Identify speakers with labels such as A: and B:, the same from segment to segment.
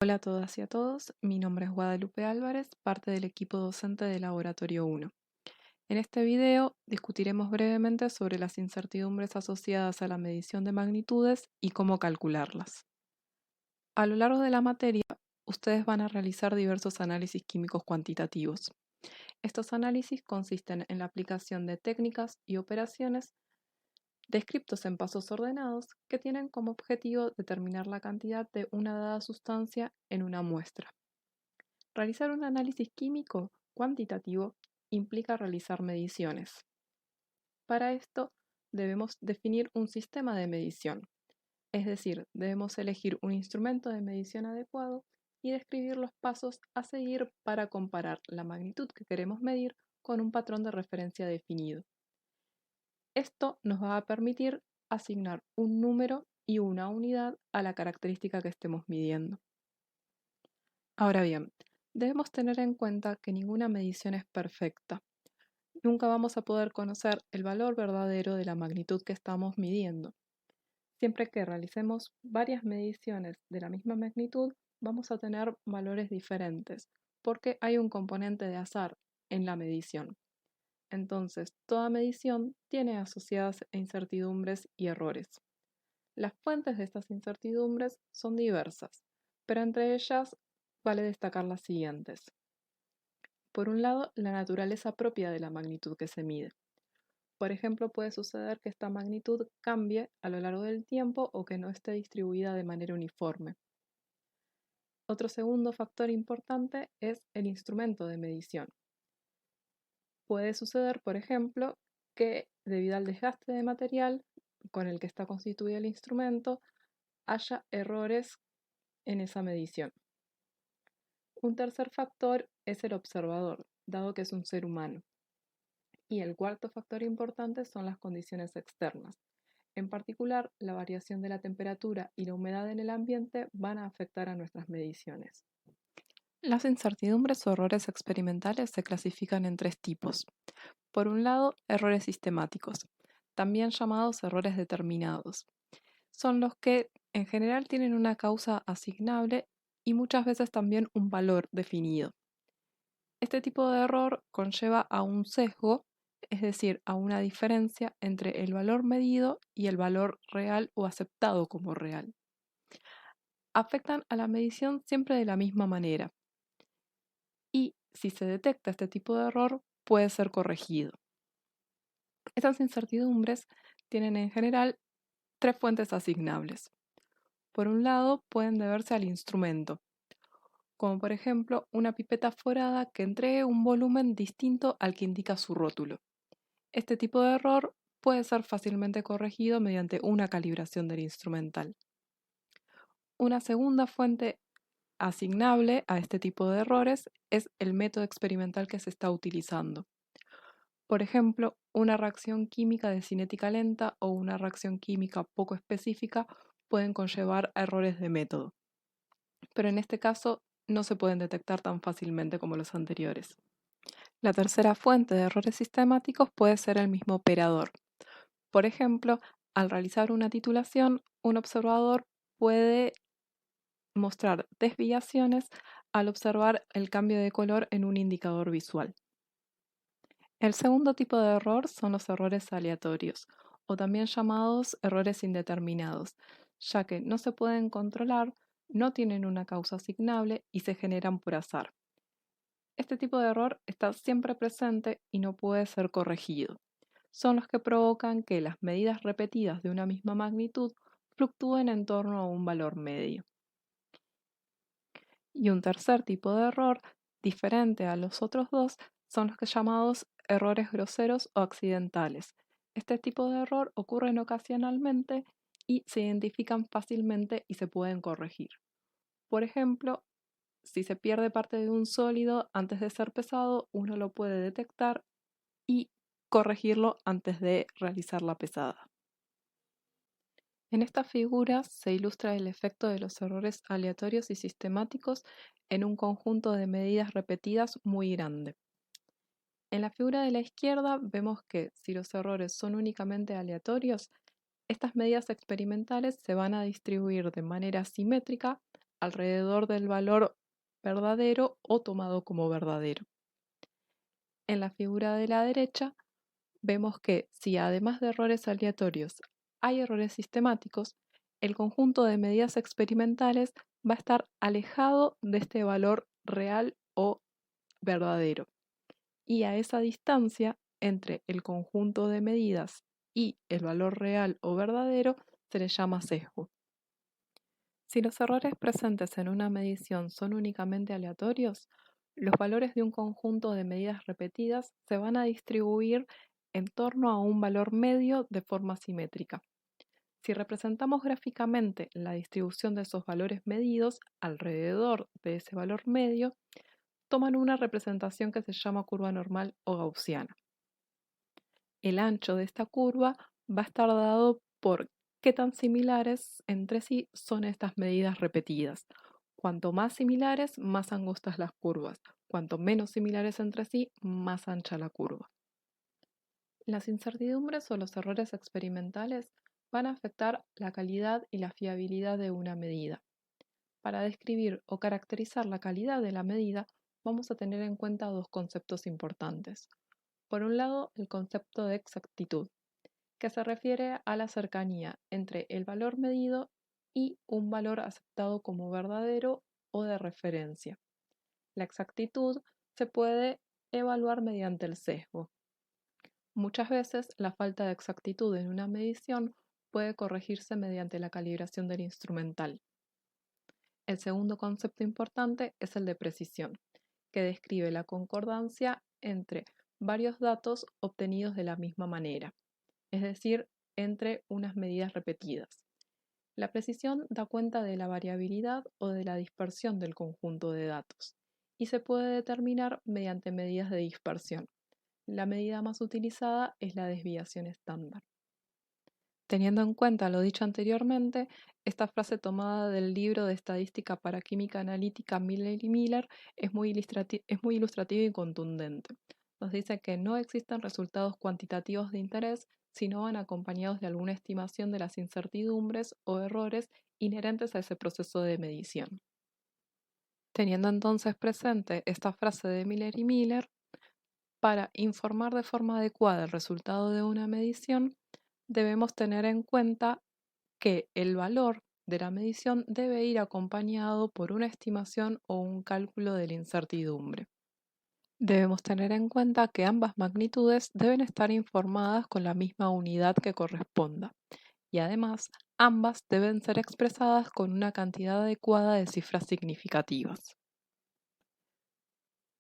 A: Hola a todas y a todos, mi nombre es Guadalupe Álvarez, parte del equipo docente de Laboratorio 1. En este video discutiremos brevemente sobre las incertidumbres asociadas a la medición de magnitudes y cómo calcularlas. A lo largo de la materia, ustedes van a realizar diversos análisis químicos cuantitativos. Estos análisis consisten en la aplicación de técnicas y operaciones descriptos en pasos ordenados que tienen como objetivo determinar la cantidad de una dada sustancia en una muestra. Realizar un análisis químico cuantitativo implica realizar mediciones. Para esto, debemos definir un sistema de medición, es decir, debemos elegir un instrumento de medición adecuado y describir los pasos a seguir para comparar la magnitud que queremos medir con un patrón de referencia definido. Esto nos va a permitir asignar un número y una unidad a la característica que estemos midiendo. Ahora bien, debemos tener en cuenta que ninguna medición es perfecta. Nunca vamos a poder conocer el valor verdadero de la magnitud que estamos midiendo. Siempre que realicemos varias mediciones de la misma magnitud, vamos a tener valores diferentes, porque hay un componente de azar en la medición. Entonces, toda medición tiene asociadas incertidumbres y errores. Las fuentes de estas incertidumbres son diversas, pero entre ellas vale destacar las siguientes. Por un lado, la naturaleza propia de la magnitud que se mide. Por ejemplo, puede suceder que esta magnitud cambie a lo largo del tiempo o que no esté distribuida de manera uniforme. Otro segundo factor importante es el instrumento de medición. Puede suceder, por ejemplo, que debido al desgaste de material con el que está constituido el instrumento, haya errores en esa medición. Un tercer factor es el observador, dado que es un ser humano. Y el cuarto factor importante son las condiciones externas. En particular, la variación de la temperatura y la humedad en el ambiente van a afectar a nuestras mediciones. Las incertidumbres o errores experimentales se clasifican en tres tipos. Por un lado, errores sistemáticos, también llamados errores determinados. Son los que en general tienen una causa asignable y muchas veces también un valor definido. Este tipo de error conlleva a un sesgo, es decir, a una diferencia entre el valor medido y el valor real o aceptado como real. Afectan a la medición siempre de la misma manera y si se detecta este tipo de error puede ser corregido. Estas incertidumbres tienen en general tres fuentes asignables. Por un lado, pueden deberse al instrumento, como por ejemplo una pipeta forada que entregue un volumen distinto al que indica su rótulo. Este tipo de error puede ser fácilmente corregido mediante una calibración del instrumental. Una segunda fuente asignable a este tipo de errores es el método experimental que se está utilizando. Por ejemplo, una reacción química de cinética lenta o una reacción química poco específica pueden conllevar a errores de método, pero en este caso no se pueden detectar tan fácilmente como los anteriores. La tercera fuente de errores sistemáticos puede ser el mismo operador. Por ejemplo, al realizar una titulación, un observador puede mostrar desviaciones al observar el cambio de color en un indicador visual. El segundo tipo de error son los errores aleatorios, o también llamados errores indeterminados, ya que no se pueden controlar, no tienen una causa asignable y se generan por azar. Este tipo de error está siempre presente y no puede ser corregido. Son los que provocan que las medidas repetidas de una misma magnitud fluctúen en torno a un valor medio. Y un tercer tipo de error, diferente a los otros dos, son los que llamados errores groseros o accidentales. Este tipo de error ocurren ocasionalmente y se identifican fácilmente y se pueden corregir. Por ejemplo, si se pierde parte de un sólido antes de ser pesado, uno lo puede detectar y corregirlo antes de realizar la pesada. En esta figura se ilustra el efecto de los errores aleatorios y sistemáticos en un conjunto de medidas repetidas muy grande. En la figura de la izquierda vemos que si los errores son únicamente aleatorios, estas medidas experimentales se van a distribuir de manera simétrica alrededor del valor verdadero o tomado como verdadero. En la figura de la derecha vemos que si además de errores aleatorios hay errores sistemáticos, el conjunto de medidas experimentales va a estar alejado de este valor real o verdadero. Y a esa distancia entre el conjunto de medidas y el valor real o verdadero se le llama sesgo. Si los errores presentes en una medición son únicamente aleatorios, los valores de un conjunto de medidas repetidas se van a distribuir en torno a un valor medio de forma simétrica. Si representamos gráficamente la distribución de esos valores medidos alrededor de ese valor medio, toman una representación que se llama curva normal o gaussiana. El ancho de esta curva va a estar dado por qué tan similares entre sí son estas medidas repetidas. Cuanto más similares, más angostas las curvas. Cuanto menos similares entre sí, más ancha la curva. Las incertidumbres o los errores experimentales van a afectar la calidad y la fiabilidad de una medida. Para describir o caracterizar la calidad de la medida, vamos a tener en cuenta dos conceptos importantes. Por un lado, el concepto de exactitud, que se refiere a la cercanía entre el valor medido y un valor aceptado como verdadero o de referencia. La exactitud se puede evaluar mediante el sesgo. Muchas veces la falta de exactitud en una medición puede corregirse mediante la calibración del instrumental. El segundo concepto importante es el de precisión, que describe la concordancia entre varios datos obtenidos de la misma manera, es decir, entre unas medidas repetidas. La precisión da cuenta de la variabilidad o de la dispersión del conjunto de datos y se puede determinar mediante medidas de dispersión. La medida más utilizada es la desviación estándar. Teniendo en cuenta lo dicho anteriormente, esta frase tomada del libro de Estadística para Química Analítica Miller y Miller es muy ilustrativa y contundente. Nos dice que no existen resultados cuantitativos de interés si no van acompañados de alguna estimación de las incertidumbres o errores inherentes a ese proceso de medición. Teniendo entonces presente esta frase de Miller y Miller, para informar de forma adecuada el resultado de una medición, debemos tener en cuenta que el valor de la medición debe ir acompañado por una estimación o un cálculo de la incertidumbre. Debemos tener en cuenta que ambas magnitudes deben estar informadas con la misma unidad que corresponda y además ambas deben ser expresadas con una cantidad adecuada de cifras significativas.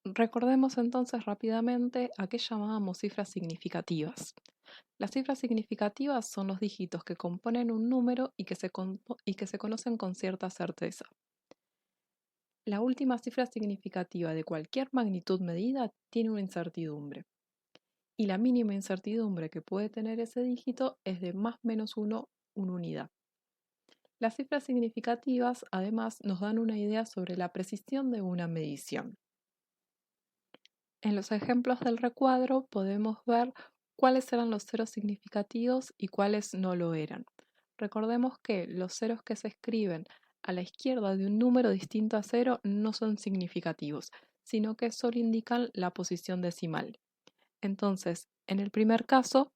A: Recordemos entonces rápidamente a qué llamábamos cifras significativas. Las cifras significativas son los dígitos que componen un número y que se conocen con cierta certeza. La última cifra significativa de cualquier magnitud medida tiene una incertidumbre. Y la mínima incertidumbre que puede tener ese dígito es de más menos 1, una unidad. Las cifras significativas además nos dan una idea sobre la precisión de una medición. En los ejemplos del recuadro podemos ver cuáles eran los ceros significativos y cuáles no lo eran. Recordemos que los ceros que se escriben a la izquierda de un número distinto a 0 no son significativos, sino que solo indican la posición decimal. Entonces, en el primer caso,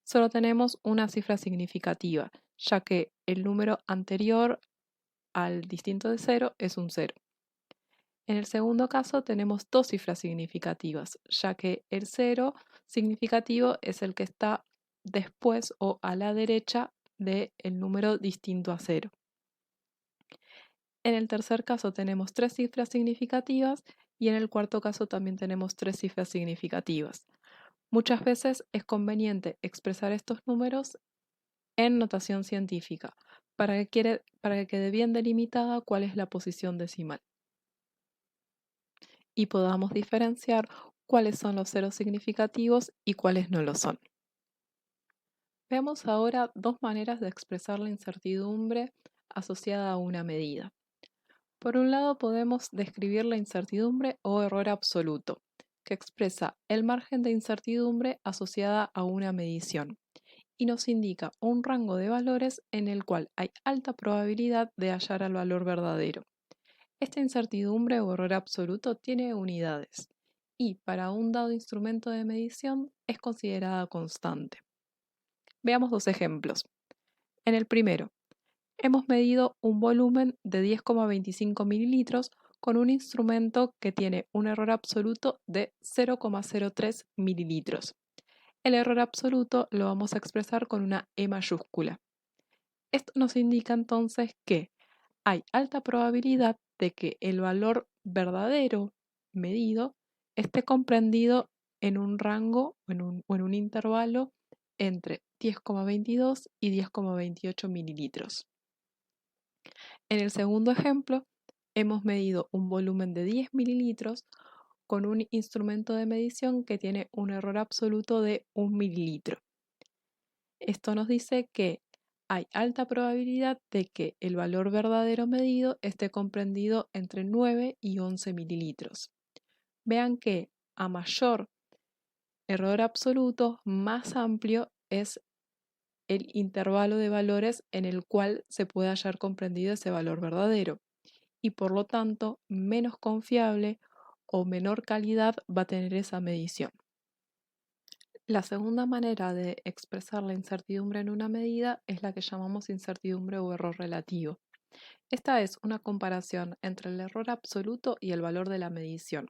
A: solo tenemos una cifra significativa, ya que el número anterior al distinto de 0 es un 0. En el segundo caso tenemos dos cifras significativas, ya que el 0 significativo es el que está después o a la derecha del número distinto a 0. En el tercer caso tenemos tres cifras significativas y en el cuarto caso también tenemos tres cifras significativas. Muchas veces es conveniente expresar estos números en notación científica para que quede bien delimitada cuál es la posición decimal y podamos diferenciar cuáles son los ceros significativos y cuáles no lo son. Veamos ahora dos maneras de expresar la incertidumbre asociada a una medida. Por un lado podemos describir la incertidumbre o error absoluto, que expresa el margen de incertidumbre asociada a una medición, y nos indica un rango de valores en el cual hay alta probabilidad de hallar al valor verdadero. Esta incertidumbre o error absoluto tiene unidades y para un dado instrumento de medición es considerada constante. Veamos dos ejemplos. En el primero, hemos medido un volumen de 10,25 mililitros con un instrumento que tiene un error absoluto de 0,03 mililitros. El error absoluto lo vamos a expresar con una E mayúscula. Esto nos indica entonces que hay alta probabilidad de que el valor verdadero medido esté comprendido en un rango o en un intervalo entre 10,22 y 10,28 mililitros. En el segundo ejemplo, hemos medido un volumen de 10 mililitros con un instrumento de medición que tiene un error absoluto de 1 mililitro. Esto nos dice que hay alta probabilidad de que el valor verdadero medido esté comprendido entre 9 y 11 mililitros. Vean que a mayor error absoluto, más amplio es el intervalo de valores en el cual se puede hallar comprendido ese valor verdadero y por lo tanto menos confiable o menor calidad va a tener esa medición. La segunda manera de expresar la incertidumbre en una medida es la que llamamos incertidumbre o error relativo. Esta es una comparación entre el error absoluto y el valor de la medición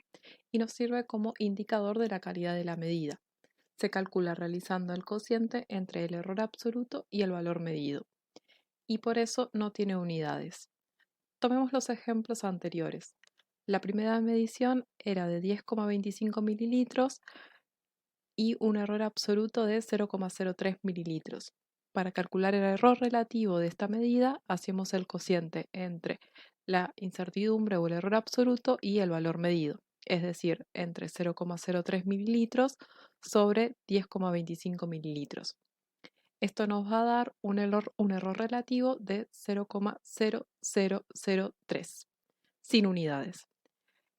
A: y nos sirve como indicador de la calidad de la medida. Se calcula realizando el cociente entre el error absoluto y el valor medido y por eso no tiene unidades. Tomemos los ejemplos anteriores. La primera medición era de 10,25 mililitros y un error absoluto de 0,03 mililitros. Para calcular el error relativo de esta medida, hacemos el cociente entre la incertidumbre o el error absoluto y el valor medido, es decir, entre 0,03 mililitros sobre 10,25 mililitros. Esto nos va a dar un error relativo de 0,0003, sin unidades.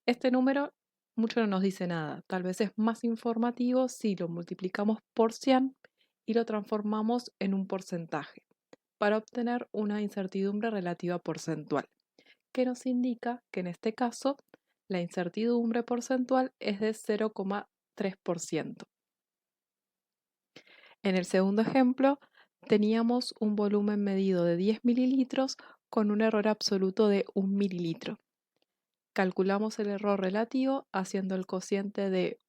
A: Este número mucho no nos dice nada, tal vez es más informativo si lo multiplicamos por 100 y lo transformamos en un porcentaje para obtener una incertidumbre relativa porcentual, que nos indica que en este caso la incertidumbre porcentual es de 0,3%. En el segundo ejemplo, teníamos un volumen medido de 10 mililitros con un error absoluto de 1 mililitro. Calculamos el error relativo haciendo el cociente de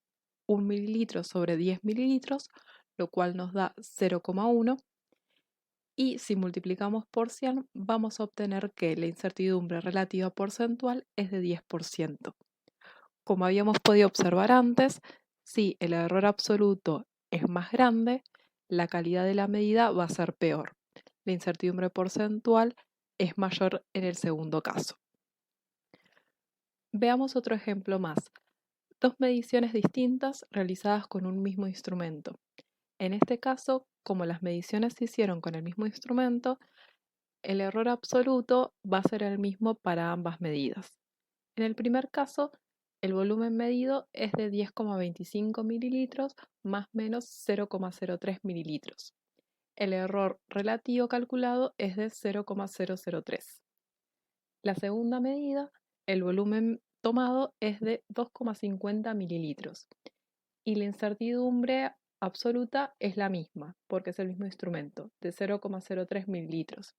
A: 1 mililitro sobre 10 mililitros, lo cual nos da 0,1. Y si multiplicamos por 100, vamos a obtener que la incertidumbre relativa porcentual es de 10%. Como habíamos podido observar antes, si el error absoluto es más grande, la calidad de la medida va a ser peor. La incertidumbre porcentual es mayor en el segundo caso. Veamos otro ejemplo más. Dos mediciones distintas realizadas con un mismo instrumento. En este caso, como las mediciones se hicieron con el mismo instrumento, el error absoluto va a ser el mismo para ambas medidas. En el primer caso, el volumen medido es de 10,25 mililitros más menos 0,03 mililitros. El error relativo calculado es de 0,003. La segunda medida, el volumen tomado es de 2,50 mililitros y la incertidumbre absoluta es la misma porque es el mismo instrumento, de 0,03 mililitros.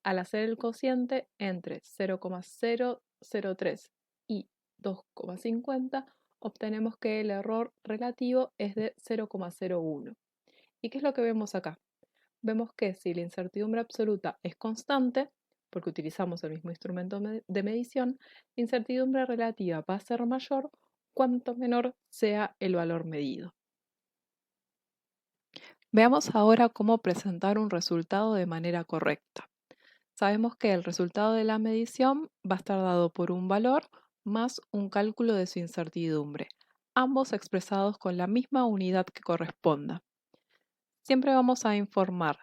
A: Al hacer el cociente entre 0,003 y 2,50, obtenemos que el error relativo es de 0,01. ¿Y qué es lo que vemos acá? Vemos que si la incertidumbre absoluta es constante, porque utilizamos el mismo instrumento de medición, la incertidumbre relativa va a ser mayor cuanto menor sea el valor medido. Veamos ahora cómo presentar un resultado de manera correcta. Sabemos que el resultado de la medición va a estar dado por un valor más un cálculo de su incertidumbre, ambos expresados con la misma unidad que corresponda. Siempre vamos a informar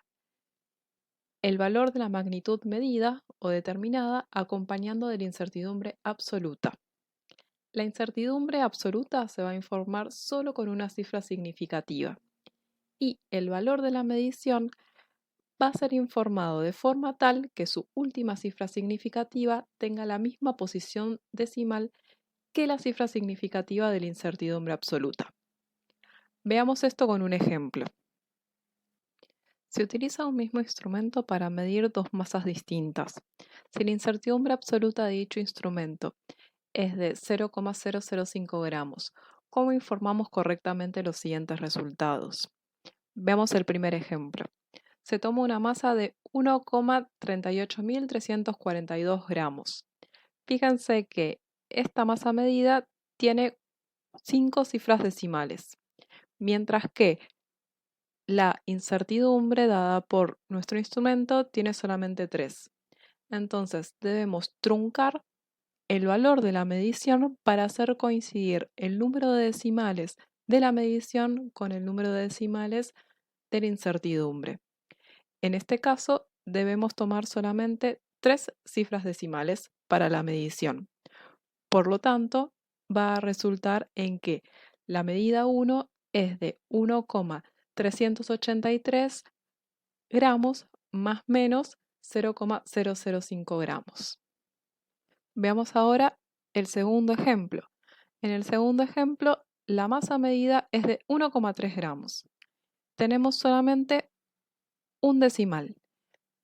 A: el valor de la magnitud medida o determinada acompañando de la incertidumbre absoluta. La incertidumbre absoluta se va a informar solo con una cifra significativa y el valor de la medición va a ser informado de forma tal que su última cifra significativa tenga la misma posición decimal que la cifra significativa de la incertidumbre absoluta. Veamos esto con un ejemplo. Se utiliza un mismo instrumento para medir dos masas distintas. Si la incertidumbre absoluta de dicho instrumento es de 0,005 gramos, ¿cómo informamos correctamente los siguientes resultados? Veamos el primer ejemplo. Se toma una masa de 1,38342 gramos. Fíjense que esta masa medida tiene 5 cifras decimales, mientras que la incertidumbre dada por nuestro instrumento tiene solamente 3. Entonces debemos truncar el valor de la medición para hacer coincidir el número de decimales de la medición con el número de decimales de la incertidumbre. En este caso, debemos tomar solamente 3 cifras decimales para la medición. Por lo tanto, va a resultar en que la medida 1 es de 1,383 gramos más menos 0,005 gramos. Veamos ahora el segundo ejemplo. En el segundo ejemplo, la masa medida es de 1,3 gramos. Tenemos solamente un decimal,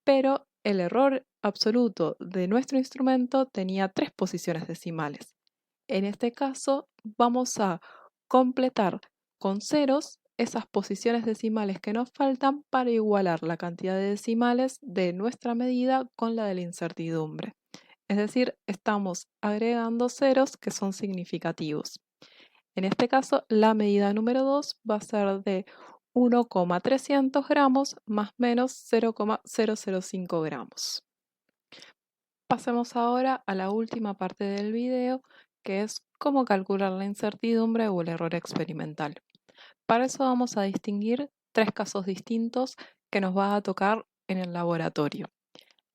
A: pero el error absoluto de nuestro instrumento tenía 3 posiciones decimales. En este caso, vamos a completar con ceros esas posiciones decimales que nos faltan para igualar la cantidad de decimales de nuestra medida con la de la incertidumbre. Es decir, estamos agregando ceros que son significativos. En este caso, la medida número 2 va a ser de 1,300 gramos más menos 0,005 gramos. Pasemos ahora a la última parte del video, que es cómo calcular la incertidumbre o el error experimental. Para eso vamos a distinguir 3 casos distintos que nos va a tocar en el laboratorio.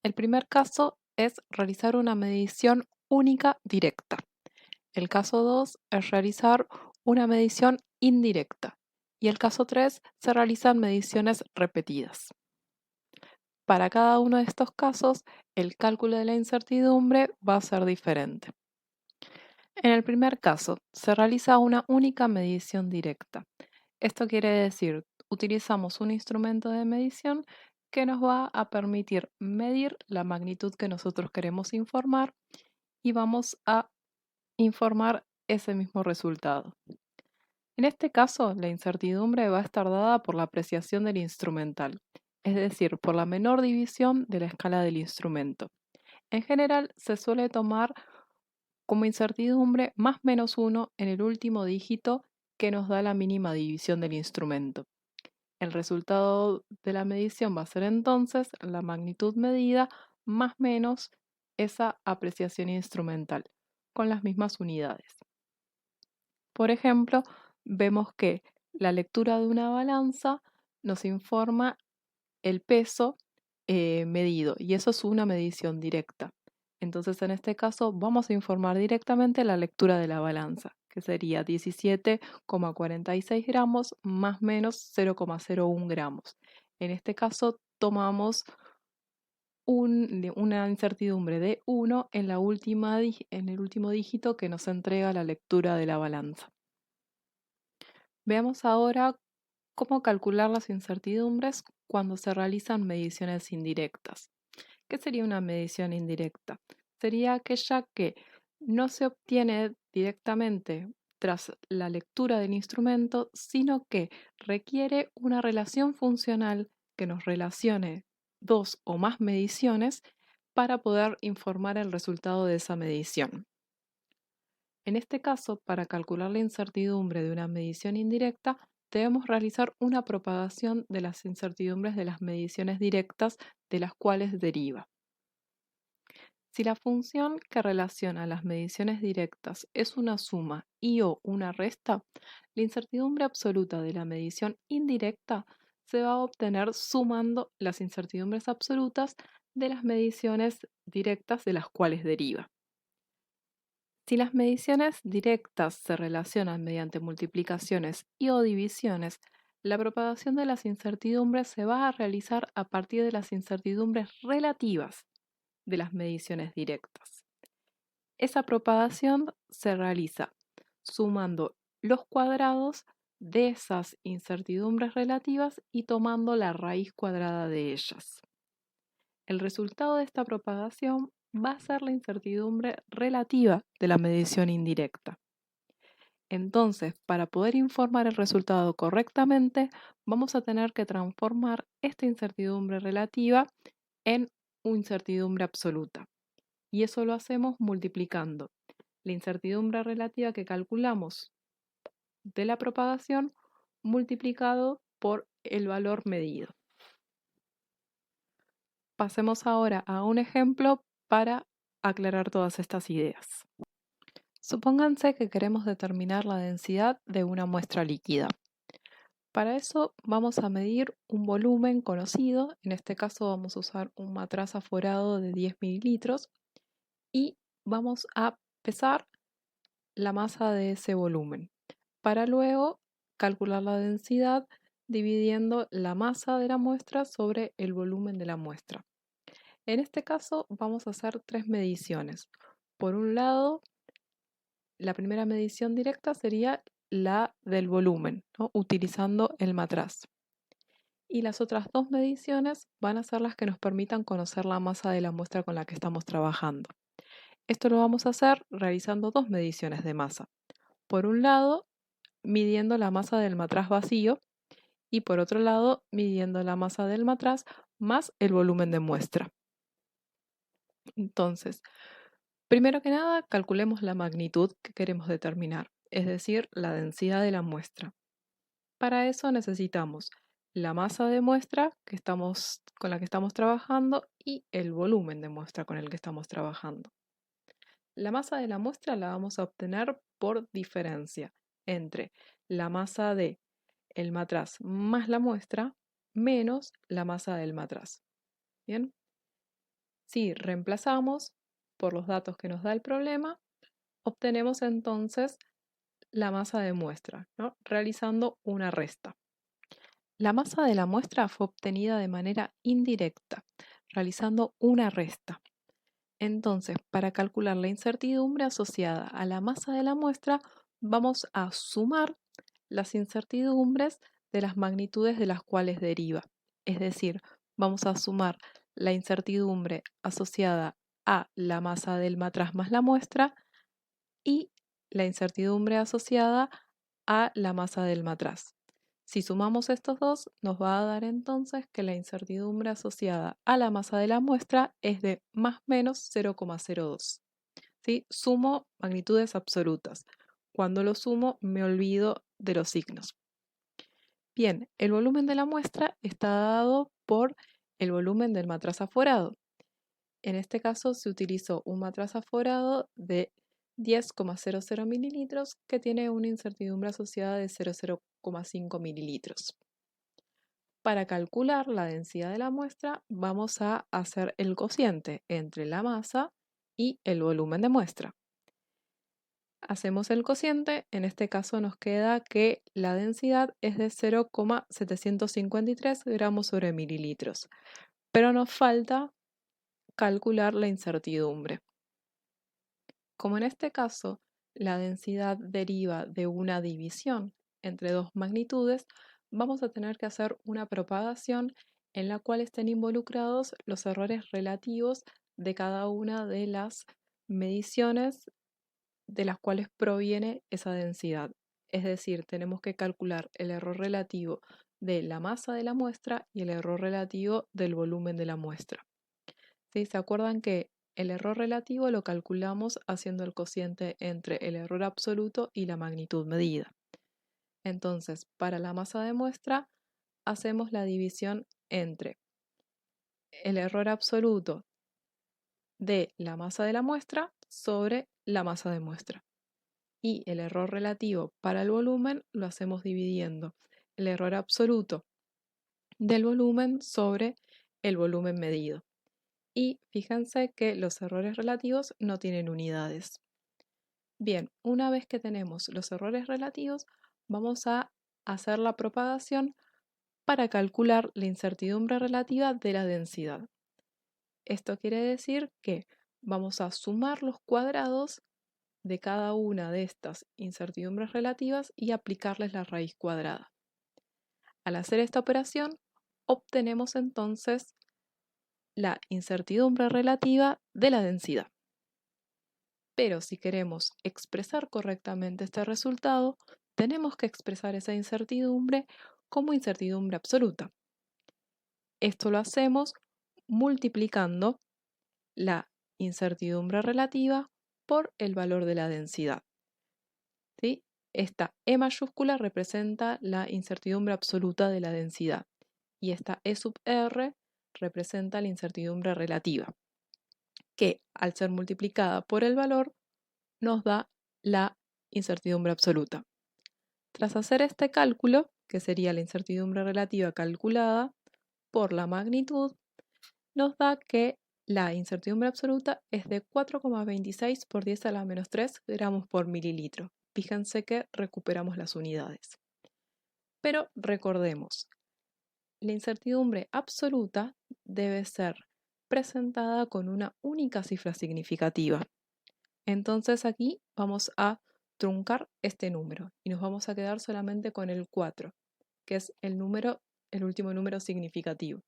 A: El primer caso es realizar una medición única directa. El caso 2 es realizar una medición indirecta. Y el caso 3 se realizan mediciones repetidas. Para cada uno de estos casos, el cálculo de la incertidumbre va a ser diferente. En el primer caso, se realiza una única medición directa. Esto quiere decir, utilizamos un instrumento de medición que nos va a permitir medir la magnitud que nosotros queremos informar y vamos a informar ese mismo resultado. En este caso, la incertidumbre va a estar dada por la apreciación del instrumental, es decir, por la menor división de la escala del instrumento. En general, se suele tomar como incertidumbre más menos 1 en el último dígito que nos da la mínima división del instrumento. El resultado de la medición va a ser entonces la magnitud medida más menos esa apreciación instrumental, con las mismas unidades. Por ejemplo, vemos que la lectura de una balanza nos informa el peso medido y eso es una medición directa. Entonces, en este caso, vamos a informar directamente la lectura de la balanza, que sería 17,46 gramos más menos 0,01 gramos. En este caso, tomamos una incertidumbre de 1 en el último dígito que nos entrega la lectura de la balanza. Veamos ahora cómo calcular las incertidumbres cuando se realizan mediciones indirectas. ¿Qué sería una medición indirecta? Sería aquella que no se obtiene directamente tras la lectura del instrumento, sino que requiere una relación funcional que nos relacione dos o más mediciones para poder informar el resultado de esa medición. En este caso, para calcular la incertidumbre de una medición indirecta, debemos realizar una propagación de las incertidumbres de las mediciones directas de las cuales deriva. Si la función que relaciona las mediciones directas es una suma y o una resta, la incertidumbre absoluta de la medición indirecta se va a obtener sumando las incertidumbres absolutas de las mediciones directas de las cuales deriva. Si las mediciones directas se relacionan mediante multiplicaciones y o divisiones, La propagación de las incertidumbres se va a realizar a partir de las incertidumbres relativas de las mediciones directas. Esa propagación se realiza sumando los cuadrados de esas incertidumbres relativas y tomando la raíz cuadrada de ellas. El resultado de esta propagación va a ser la incertidumbre relativa de la medición indirecta. Entonces, para poder informar el resultado correctamente, vamos a tener que transformar esta incertidumbre relativa en una incertidumbre absoluta. Y eso lo hacemos multiplicando la incertidumbre relativa que calculamos de la propagación multiplicado por el valor medido. Pasemos ahora a un ejemplo para aclarar todas estas ideas. Supónganse que queremos determinar la densidad de una muestra líquida. Para eso vamos a medir un volumen conocido, en este caso vamos a usar un matraz aforado de 10 mililitros y vamos a pesar la masa de ese volumen, para luego calcular la densidad dividiendo la masa de la muestra sobre el volumen de la muestra. En este caso vamos a hacer tres mediciones. Por un lado, la primera medición directa sería la del volumen, ¿no? Utilizando el matraz. Y las otras dos mediciones van a ser las que nos permitan conocer la masa de la muestra con la que estamos trabajando. Esto lo vamos a hacer realizando dos mediciones de masa. Por un lado, midiendo la masa del matraz vacío y por otro lado, midiendo la masa del matraz más el volumen de muestra. Entonces, primero que nada, calculemos la magnitud que queremos determinar, es decir, la densidad de la muestra. Para eso necesitamos la masa de muestra con la que estamos trabajando y el volumen de muestra con el que estamos trabajando. La masa de la muestra la vamos a obtener por diferencia entre la masa de el matraz más la muestra menos la masa del matraz. ¿Bien? Si reemplazamos por los datos que nos da el problema, obtenemos entonces la masa de muestra, ¿no? Realizando una resta. La masa de la muestra fue obtenida de manera indirecta, realizando una resta. Entonces, para calcular la incertidumbre asociada a la masa de la muestra, vamos a sumar las incertidumbres de las magnitudes de las cuales deriva. Es decir, vamos a sumar la incertidumbre asociada a la masa del matraz más la muestra y la incertidumbre asociada a la masa del matraz. Si sumamos estos dos, nos va a dar entonces que la incertidumbre asociada a la masa de la muestra es de más o menos 0,02. ¿Sí? Sumo magnitudes absolutas. Cuando lo sumo, me olvido de los signos. Bien, el volumen de la muestra está dado por el volumen del matraz aforado. En este caso se utilizó un matraz aforado de 10,00 mililitros que tiene una incertidumbre asociada de 0,05 mililitros. Para calcular la densidad de la muestra vamos a hacer el cociente entre la masa y el volumen de muestra. Hacemos el cociente, en este caso nos queda que la densidad es de 0,753 gramos sobre mililitros, pero nos falta calcular la incertidumbre. Como en este caso la densidad deriva de una división entre dos magnitudes, vamos a tener que hacer una propagación en la cual estén involucrados los errores relativos de cada una de las mediciones de las cuales proviene esa densidad. Es decir, tenemos que calcular el error relativo de la masa de la muestra y el error relativo del volumen de la muestra. ¿Sí? ¿Se acuerdan que el error relativo lo calculamos haciendo el cociente entre el error absoluto y la magnitud medida? Entonces, para la masa de muestra, hacemos la división entre el error absoluto de la masa de la muestra sobre la masa de muestra. Y el error relativo para el volumen lo hacemos dividiendo el error absoluto del volumen sobre el volumen medido. Y fíjense que los errores relativos no tienen unidades. Bien, una vez que tenemos los errores relativos, vamos a hacer la propagación para calcular la incertidumbre relativa de la densidad. Esto quiere decir que vamos a sumar los cuadrados de cada una de estas incertidumbres relativas y aplicarles la raíz cuadrada. Al hacer esta operación, obtenemos entonces la incertidumbre relativa de la densidad. Pero si queremos expresar correctamente este resultado, tenemos que expresar esa incertidumbre como incertidumbre absoluta. Esto lo hacemos multiplicando la incertidumbre relativa por el valor de la densidad. ¿Sí? Esta E mayúscula representa la incertidumbre absoluta de la densidad y esta E sub R representa la incertidumbre relativa, que al ser multiplicada por el valor nos da la incertidumbre absoluta. Tras hacer este cálculo, que sería la incertidumbre relativa calculada por la magnitud, nos da que la incertidumbre absoluta es de 4,26 por 10 a la menos 3 gramos por mililitro. Fíjense que recuperamos las unidades. Pero recordemos, la incertidumbre absoluta debe ser presentada con una única cifra significativa. Entonces aquí vamos a truncar este número y nos vamos a quedar solamente con el 4, que es el último número significativo.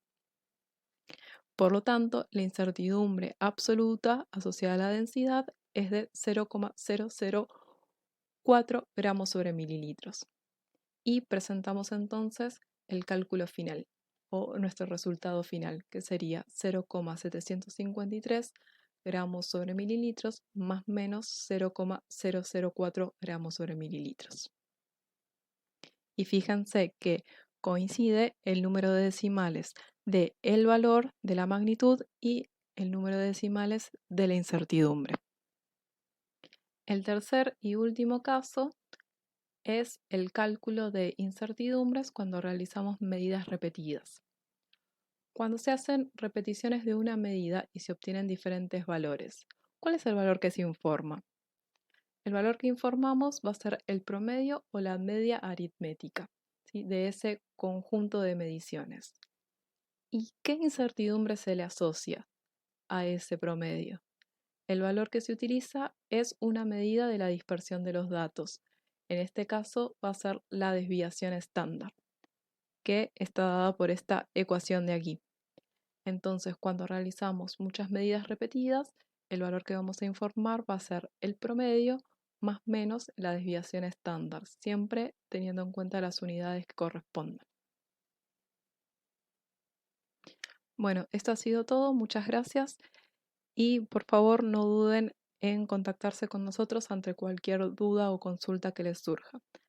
A: Por lo tanto, la incertidumbre absoluta asociada a la densidad es de 0,004 gramos sobre mililitros. Y presentamos entonces el cálculo final o nuestro resultado final, que sería 0,753 gramos sobre mililitros más menos 0,004 gramos sobre mililitros. Y fíjense que coincide el número de decimales de el valor de la magnitud y el número de decimales de la incertidumbre. El tercer y último caso es el cálculo de incertidumbres cuando realizamos medidas repetidas. Cuando se hacen repeticiones de una medida y se obtienen diferentes valores, ¿cuál es el valor que se informa? El valor que informamos va a ser el promedio o la media aritmética, ¿sí?, de ese conjunto de mediciones. ¿Y qué incertidumbre se le asocia a ese promedio? El valor que se utiliza es una medida de la dispersión de los datos. En este caso va a ser la desviación estándar, que está dada por esta ecuación de aquí. Entonces, cuando realizamos muchas medidas repetidas, el valor que vamos a informar va a ser el promedio más menos la desviación estándar, siempre teniendo en cuenta las unidades que correspondan. Bueno, esto ha sido todo, muchas gracias y por favor no duden en contactarse con nosotros ante cualquier duda o consulta que les surja.